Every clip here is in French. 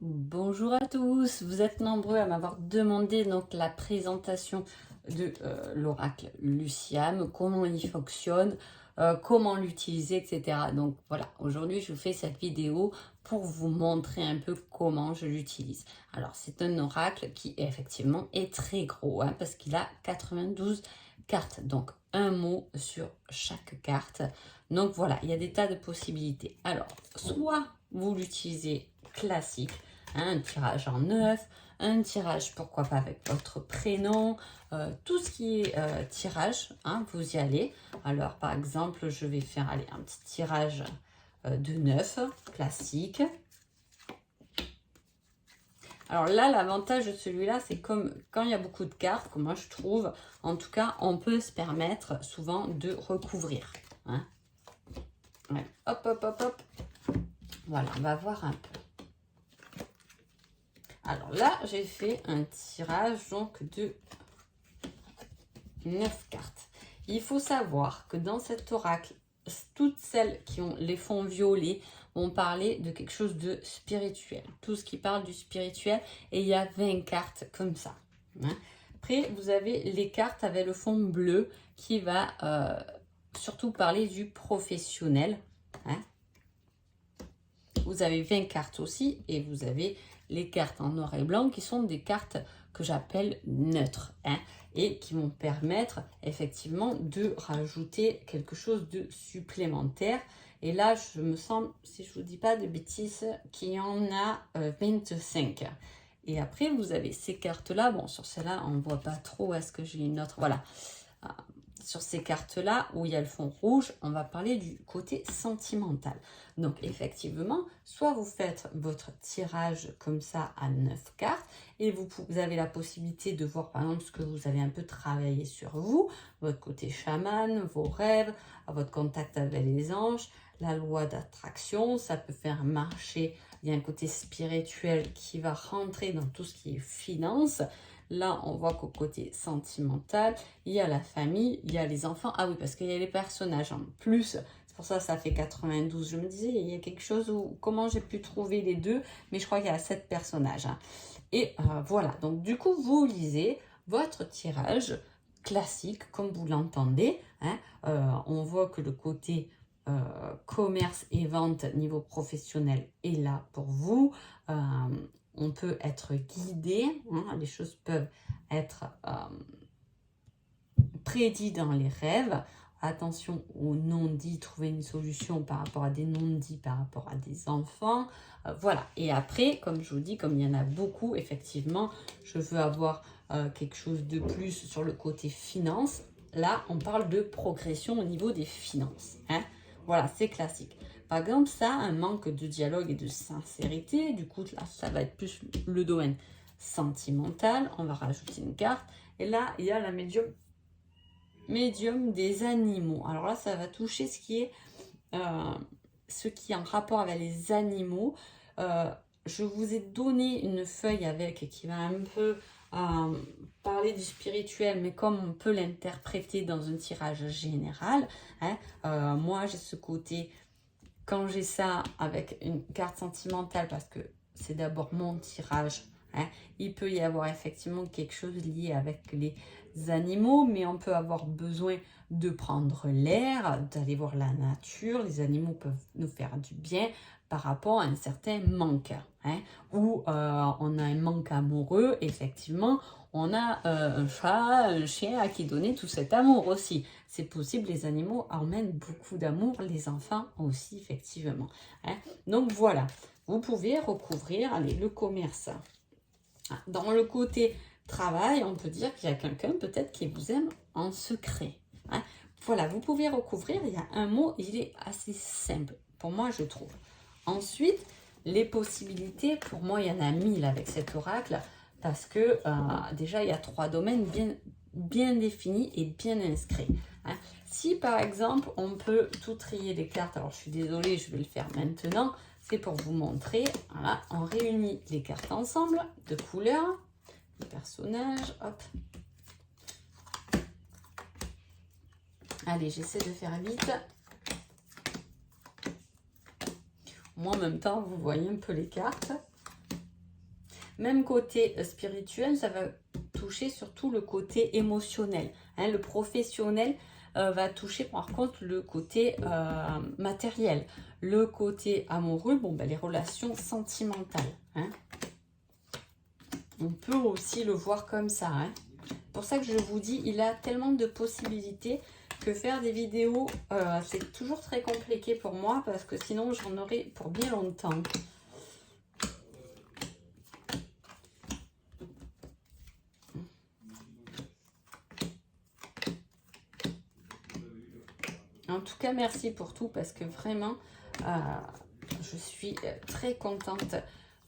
Bonjour à tous, vous êtes nombreux à m'avoir demandé donc la présentation de l'oracle Luciam, comment il fonctionne, comment l'utiliser, etc. Donc voilà, aujourd'hui je vous fais cette vidéo pour vous montrer un peu comment je l'utilise. Alors c'est un oracle qui effectivement est très gros parce qu'il a 92 cartes, donc un mot sur chaque carte. Donc voilà, il y a des tas de possibilités. Alors, soit vous l'utilisez classique, un tirage en neuf, un tirage pourquoi pas avec votre prénom, tout ce qui est tirage, vous y allez. Alors par exemple, je vais faire un petit tirage de 9 classique. Alors là, l'avantage de celui-là, c'est comme quand il y a beaucoup de cartes, comme moi je trouve, en tout cas, on peut se permettre souvent de recouvrir. Ouais. Hop, hop, hop, hop. Voilà, on va voir un peu. Alors là, j'ai fait un tirage donc de 9 cartes. Il faut savoir que dans cet oracle, toutes celles qui ont les fonds violets vont parler de quelque chose de spirituel. Tout ce qui parle du spirituel, et il y a 20 cartes comme ça. Après, vous avez les cartes avec le fond bleu qui va surtout parler du professionnel. Vous avez 20 cartes aussi et vous avez les cartes en noir et blanc qui sont des cartes que j'appelle neutres et qui vont permettre effectivement de rajouter quelque chose de supplémentaire. Et là, je me semble, si je ne vous dis pas de bêtises, qu'il y en a 25. Et après, vous avez ces cartes-là. Bon, sur celle-là, on ne voit pas trop. Est-ce que j'ai une autre? Voilà. Sur ces cartes-là, où il y a le fond rouge, on va parler du côté sentimental. Donc, effectivement, soit vous faites votre tirage comme ça à 9 cartes, et vous avez la possibilité de voir, par exemple, ce que vous avez un peu travaillé sur vous, votre côté chaman, vos rêves, votre contact avec les anges, la loi d'attraction, ça peut faire marcher. Il y a un côté spirituel qui va rentrer dans tout ce qui est finance. Là, on voit qu'au côté sentimental, il y a la famille, il y a les enfants. Ah oui, parce qu'il y a les personnages en plus. C'est pour ça que ça fait 92. Je me disais, il y a quelque chose où, comment j'ai pu trouver les deux, mais je crois qu'il y a 7 personnages. Et voilà, donc du coup, vous lisez votre tirage classique, comme vous l'entendez. On voit que le côté commerce et vente niveau professionnel est là pour vous. On peut être guidé, les choses peuvent être prédites dans les rêves. Attention aux non-dits, trouver une solution par rapport à des non-dits, par rapport à des enfants. Voilà. Et après, comme je vous dis, comme il y en a beaucoup, effectivement, je veux avoir quelque chose de plus sur le côté finance. Là, on parle de progression au niveau des finances. Voilà, c'est classique. Par exemple, ça, un manque de dialogue et de sincérité. Du coup, là, ça va être plus le domaine sentimental. On va rajouter une carte. Et là, il y a la médium des animaux. Alors là, ça va toucher ce qui est en rapport avec les animaux. Je vous ai donné une feuille avec qui va un peu parler du spirituel, mais comme on peut l'interpréter dans un tirage général. Moi, j'ai ce côté, quand j'ai ça avec une carte sentimentale, parce que c'est d'abord mon tirage, il peut y avoir effectivement quelque chose lié avec les animaux, mais on peut avoir besoin de prendre l'air, d'aller voir la nature. Les animaux peuvent nous faire du bien par rapport à un certain manque, ou on a un manque amoureux, effectivement, on a un chat, un chien à qui donner tout cet amour aussi. C'est possible, les animaux emmènent beaucoup d'amour, les enfants aussi, effectivement. Donc voilà, vous pouvez recouvrir le commerce. Dans le côté travail, on peut dire qu'il y a quelqu'un peut-être qui vous aime en secret. Voilà, vous pouvez recouvrir, il y a un mot, il est assez simple, pour moi je trouve. Ensuite, les possibilités, pour moi il y en a 1000 avec cet oracle, parce que déjà il y a 3 domaines bien définis et bien inscrits. Si par exemple on peut tout trier les cartes, alors je suis désolée, je vais le faire maintenant, c'est pour vous montrer. Voilà, on réunit les cartes ensemble de couleurs, les personnages, hop. Allez, j'essaie de faire vite. Moi, en même temps, vous voyez un peu les cartes. Même côté spirituel, ça va toucher surtout le côté émotionnel. Hein. Le professionnel va toucher par contre le côté matériel. Le côté amoureux, bon, ben, les relations sentimentales. Hein. On peut aussi le voir comme ça. Hein. C'est pour ça que je vous dis, il a tellement de possibilités que faire des vidéos, c'est toujours très compliqué pour moi parce que sinon j'en aurais pour bien longtemps. En tout cas, merci pour tout parce que vraiment, je suis très contente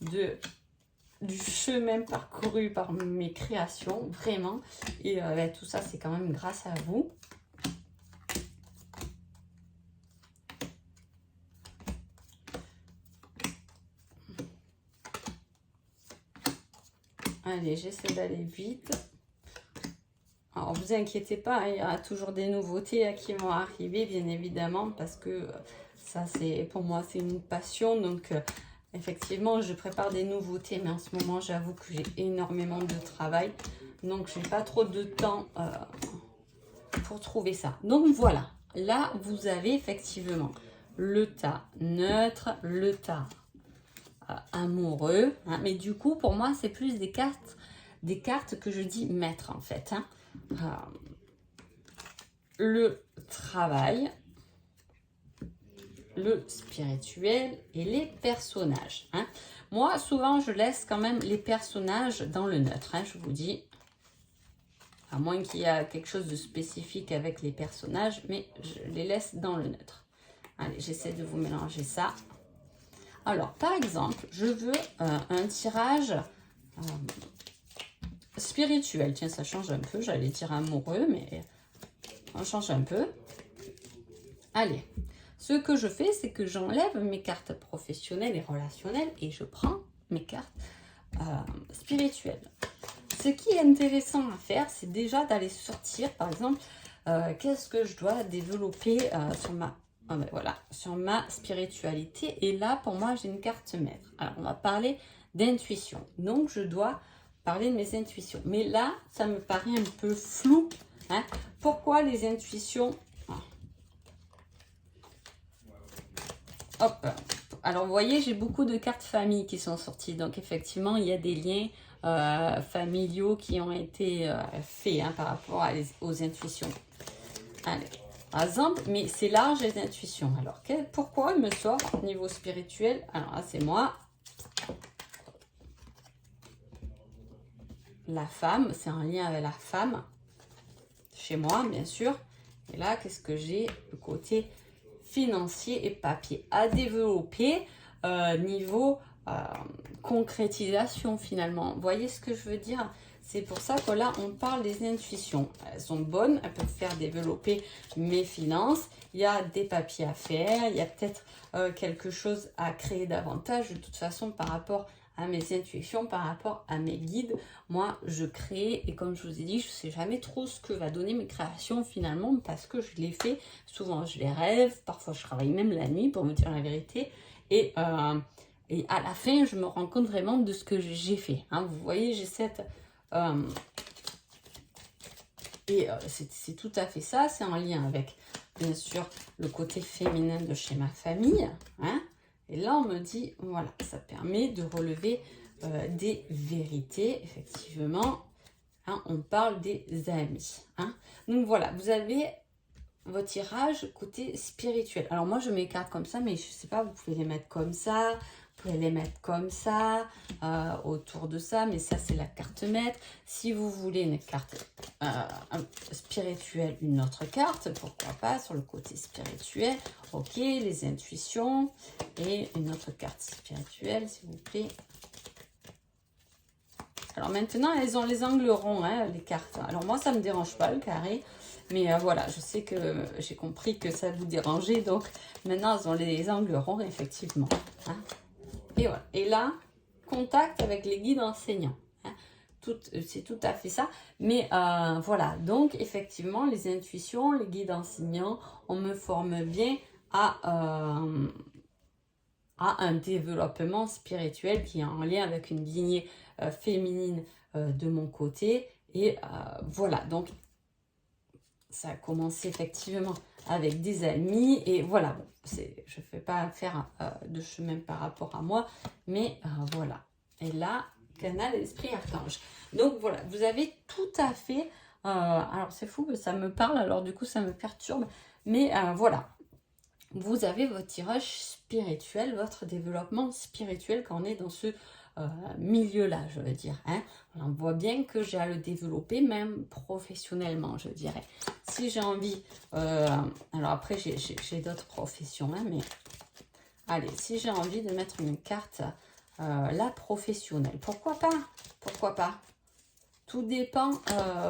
du chemin parcouru par mes créations, vraiment. Et tout ça, c'est quand même grâce à vous. Allez, j'essaie d'aller vite. Alors, vous inquiétez pas, il y a toujours des nouveautés qui vont arriver, bien évidemment, parce que ça, c'est pour moi, c'est une passion. Donc, effectivement, je prépare des nouveautés, mais en ce moment, j'avoue que j'ai énormément de travail. Donc, je n'ai pas trop de temps pour trouver ça. Donc, voilà. Là, vous avez effectivement le tas neutre, le tas amoureux. Hein, mais du coup, pour moi, c'est plus des cartes que je dis maître, en fait. Hein. Le travail, le spirituel et les personnages. Hein. Moi, souvent, je laisse quand même les personnages dans le neutre. Hein, je vous dis, à moins qu'il y ait quelque chose de spécifique avec les personnages, mais je les laisse dans le neutre. Allez, j'essaie de vous mélanger ça. Alors, par exemple, je veux un tirage spirituel. Tiens, ça change un peu. J'allais dire amoureux, mais on change un peu. Allez. Ce que je fais, c'est que j'enlève mes cartes professionnelles et relationnelles et je prends mes cartes spirituelles. Ce qui est intéressant à faire, c'est déjà d'aller sortir, par exemple, qu'est-ce que je dois développer sur ma spiritualité. Et là, pour moi, j'ai une carte maître. Alors, on va parler d'intuition. Donc, je dois parler de mes intuitions. Mais là, ça me paraît un peu flou. Hein. Pourquoi les intuitions? Hop. Alors, vous voyez, j'ai beaucoup de cartes famille qui sont sorties. Donc, effectivement, il y a des liens familiaux qui ont été faits par rapport aux intuitions. Allez, par exemple, mais c'est large les intuitions. Alors, pourquoi il me sort au niveau spirituel? Alors, là, c'est moi. La femme, c'est un lien avec la femme. Chez moi, bien sûr. Et là, qu'est-ce que j'ai? Le côté financier et papier à développer niveau concrétisation finalement. Vous voyez ce que je veux dire? C'est pour ça que là, on parle des intuitions. Elles sont bonnes, elles peuvent faire développer mes finances. Il y a des papiers à faire, il y a peut-être quelque chose à créer davantage. De toute façon, par rapport à mes intuitions, par rapport à mes guides, moi, je crée. Et comme je vous ai dit, je ne sais jamais trop ce que va donner mes créations finalement parce que je les fais. Souvent, je les rêve. Parfois, je travaille même la nuit pour me dire la vérité. Et à la fin, je me rends compte vraiment de ce que j'ai fait. Hein. Vous voyez, j'ai cette... c'est tout à fait ça. C'est en lien avec, bien sûr, le côté féminin de chez ma famille. Hein. Et là, on me dit, voilà, ça permet de relever des vérités, effectivement. Hein, on parle des amis. Hein. Donc voilà, vous avez votre tirage côté spirituel. Alors moi, je mets les cartes comme ça, mais je ne sais pas, vous pouvez les mettre comme ça, vous pouvez les mettre comme ça, autour de ça, mais ça, c'est la carte maître. Si vous voulez une carte spirituelle, une autre carte, pourquoi pas, sur le côté spirituel. Ok, les intuitions et une autre carte spirituelle, s'il vous plaît. Alors maintenant, elles ont les angles ronds, hein, les cartes. Alors moi, ça ne me dérange pas, le carré. Mais voilà, je sais que j'ai compris que ça vous dérangeait. Donc maintenant, elles ont les angles ronds, effectivement. Hein. Et voilà. Et là, contact avec les guides enseignants. Hein. C'est tout à fait ça. Mais voilà, donc effectivement, les intuitions, les guides enseignants, on me forme bien à un développement spirituel qui est en lien avec une lignée féminine de mon côté. Et voilà, donc ça a commencé effectivement avec des amis. Et voilà, bon, je ne fais pas faire de chemin par rapport à moi, mais voilà. Et là, canal esprit archange. Donc voilà, vous avez tout à fait... alors c'est fou, ça me parle, alors du coup ça me perturbe. Mais voilà, vous avez votre tirage spirituel, votre développement spirituel quand on est dans ce milieu-là, je veux dire. Hein. On voit bien que j'ai à le développer, même professionnellement, je dirais. Si j'ai envie... alors après, j'ai d'autres professions, hein, mais... Allez, si j'ai envie de mettre une carte, la professionnelle, pourquoi pas? Pourquoi pas? Tout dépend,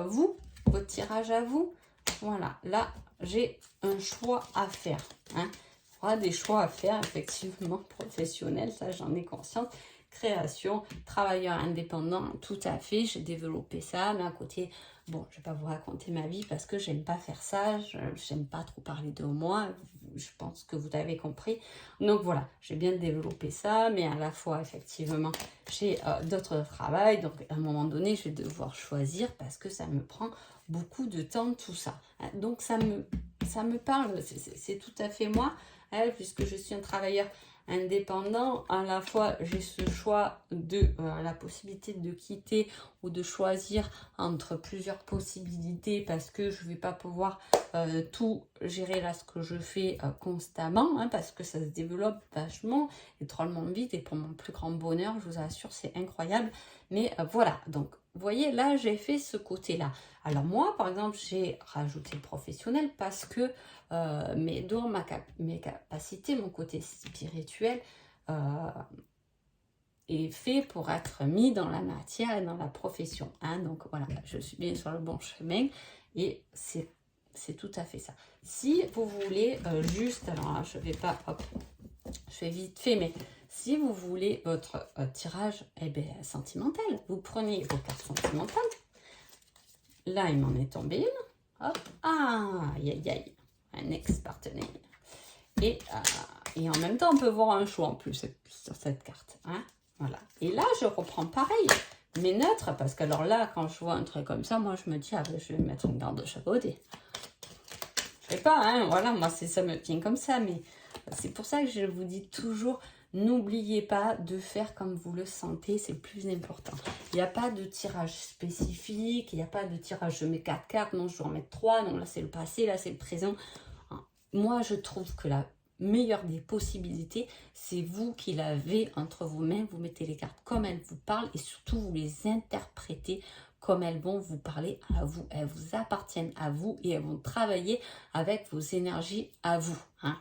vous, votre tirage à vous. Voilà, là, j'ai un choix à faire. Hein. Il y aura des choix à faire, effectivement, professionnels, ça j'en ai conscience. Création, travailleur indépendant, tout à fait, j'ai développé ça, mais à côté, bon, je ne vais pas vous raconter ma vie parce que j'aime pas faire ça, j'aime pas trop parler de moi, je pense que vous avez compris. Donc voilà, j'ai bien développé ça, mais à la fois, effectivement, j'ai d'autres travails, donc à un moment donné, je vais devoir choisir parce que ça me prend beaucoup de temps, tout ça. Donc ça me parle, c'est tout à fait moi, hein, puisque je suis un travailleur indépendant, à la fois j'ai ce choix de la possibilité de quitter ou de choisir entre plusieurs possibilités parce que je ne vais pas pouvoir tout gérer là ce que je fais constamment, hein, parce que ça se développe vachement et drôlement vite et pour mon plus grand bonheur, je vous assure, c'est incroyable. Mais voilà, donc vous voyez, là j'ai fait ce côté-là. Alors moi, par exemple, j'ai rajouté le professionnel parce que mais dans mes capacités, mon côté spirituel est fait pour être mis dans la matière et dans la profession. Hein. Donc voilà, je suis bien sur le bon chemin et c'est tout à fait ça. Si vous voulez juste, alors là, je vais pas, hop, je fais vite fait, mais si vous voulez votre tirage sentimental, vous prenez vos cartes sentimentales. Là, il m'en est tombé une. Hop, aïe, aïe, aïe, un ex-partenaire. Et en même temps, on peut voir un choix en plus sur cette carte. Hein, voilà. Et là, je reprends pareil, mes neutres, parce que alors là, quand je vois un truc comme ça, moi, je me dis, ah ben, je vais mettre une garde de chaque côté. Je sais pas, hein, voilà, moi, ça me vient comme ça, mais c'est pour ça que je vous dis toujours, n'oubliez pas de faire comme vous le sentez, c'est le plus important. Il n'y a pas de tirage spécifique, il n'y a pas de tirage, je mets 4 cartes, non, je dois en mettre 3, non, là, c'est le passé, là, c'est le présent. Moi, je trouve que la meilleure des possibilités, c'est vous qui l'avez entre vos mains. Vous mettez les cartes comme elles vous parlent et surtout, vous les interprétez comme elles vont vous parler à vous. Elles vous appartiennent à vous et elles vont travailler avec vos énergies à vous. Hein.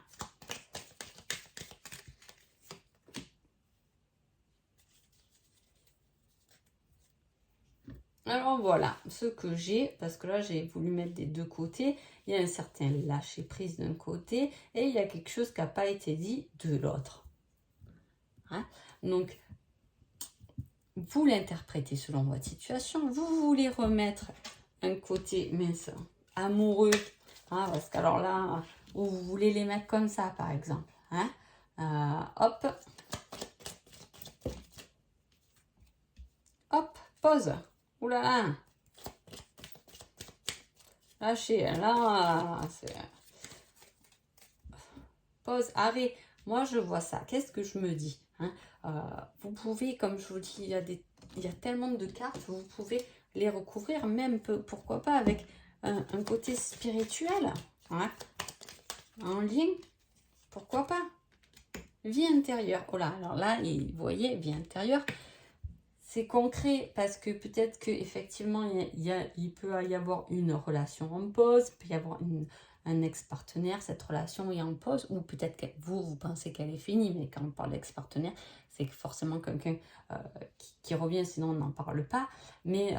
Alors voilà, ce que j'ai, parce que là j'ai voulu mettre des deux côtés, il y a un certain lâcher prise d'un côté et il y a quelque chose qui n'a pas été dit de l'autre. Hein. Donc, vous l'interprétez selon votre situation, vous voulez remettre un côté mince, amoureux, hein, parce qu'alors là, vous voulez les mettre comme ça par exemple. Hein. Hop, hop, pause. Ouh là là. Lâchez, là, c'est... Pause, arrêt. Moi, je vois ça. Qu'est-ce que je me dis, hein? Vous pouvez, comme je vous dis, il y a tellement de cartes, vous pouvez les recouvrir, même pourquoi pas avec un côté spirituel, hein? En lien, pourquoi pas? Vie intérieure. Oh là, alors là, vous voyez, vie intérieure, c'est concret parce que peut-être qu'effectivement, il peut y avoir une relation en pause, il peut y avoir un ex-partenaire, cette relation est en pause, ou peut-être que vous pensez qu'elle est finie, mais quand on parle d'ex-partenaire, c'est forcément quelqu'un qui revient, sinon on n'en parle pas. Mais,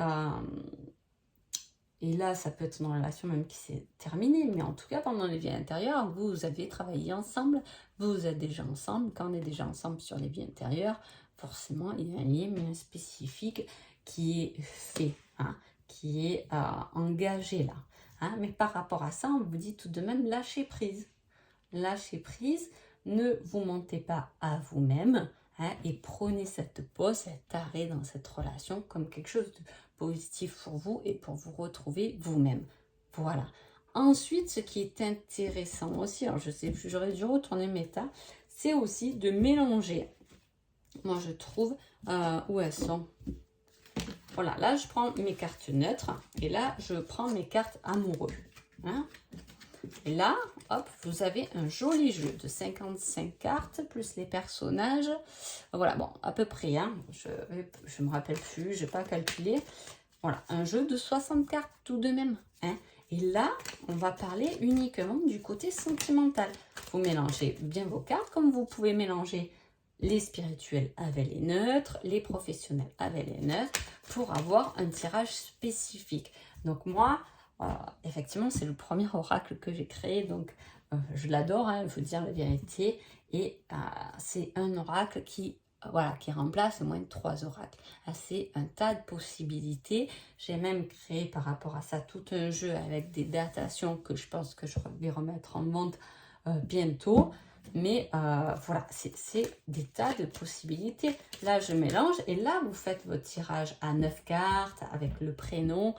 et là, ça peut être une relation même qui s'est terminée, mais en tout cas, pendant les vies intérieures, vous avez travaillé ensemble, vous êtes déjà ensemble. Quand on est déjà ensemble sur les vies intérieures, forcément, il y a un lien bien spécifique qui est fait, hein, qui est engagé là. Hein, mais par rapport à ça, on vous dit tout de même lâcher prise. Lâcher prise ne vous mentez pas à vous-même, hein, et prenez cette pause, cet arrêt dans cette relation comme quelque chose de positif pour vous et pour vous retrouver vous-même. Voilà. Ensuite, ce qui est intéressant aussi, alors je sais plus, j'aurais dû retourner mes tas, c'est aussi de mélanger. Moi, je trouve où elles sont. Voilà, là, je prends mes cartes neutres et là, je prends mes cartes amoureux. Hein. Et là, hop, vous avez un joli jeu de 55 cartes, plus les personnages. Voilà, bon, à peu près, hein, je me rappelle plus, je n'ai pas calculé. Voilà, un jeu de 60 cartes tout de même. Hein. Et là, on va parler uniquement du côté sentimental. Vous mélangez bien vos cartes, comme vous pouvez mélanger les spirituels avec les neutres, les professionnels avec les neutres, pour avoir un tirage spécifique. Donc moi, effectivement, c'est le premier oracle que j'ai créé, donc je l'adore, hein, il faut dire la vérité, et c'est un oracle qui remplace au moins 3 oracles. C'est un tas de possibilités. J'ai même créé par rapport à ça tout un jeu avec des datations que je pense que je vais remettre en vente bientôt. Mais voilà, c'est des tas de possibilités. Là, je mélange et là, vous faites votre tirage à 9 cartes avec le prénom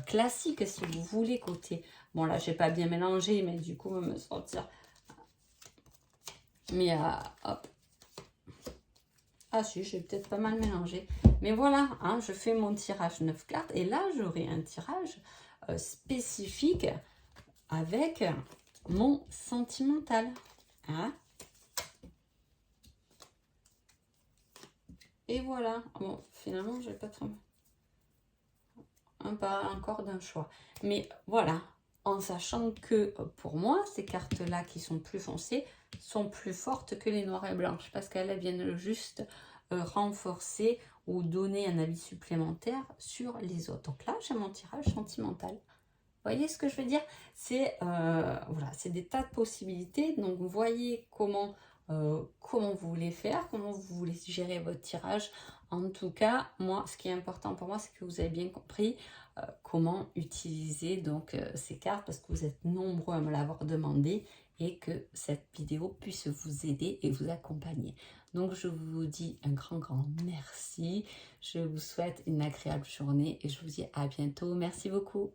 classique si vous voulez côté. Bon, là, j'ai pas bien mélangé, mais du coup, on va me sortir. Mais hop. Ah si, j'ai peut-être pas mal mélangé. Mais voilà, hein, je fais mon tirage 9 cartes. Et là, j'aurai un tirage spécifique avec mon sentimental. Hein. Et voilà. Bon, finalement, je vais pas trop... pas encore d'un choix. Mais voilà, en sachant que pour moi, ces cartes-là qui sont plus foncées sont plus fortes que les noires et blanches parce qu'elles viennent juste renforcer ou donner un avis supplémentaire sur les autres. Donc là, j'ai mon tirage sentimental. Vous voyez ce que je veux dire? C'est voilà, c'est des tas de possibilités. Donc, vous voyez comment vous voulez faire, comment vous voulez gérer votre tirage. En tout cas, moi, ce qui est important pour moi, c'est que vous avez bien compris comment utiliser donc ces cartes parce que vous êtes nombreux à me l'avoir demandé et que cette vidéo puisse vous aider et vous accompagner. Donc, je vous dis un grand merci. Je vous souhaite une agréable journée et je vous dis à bientôt. Merci beaucoup.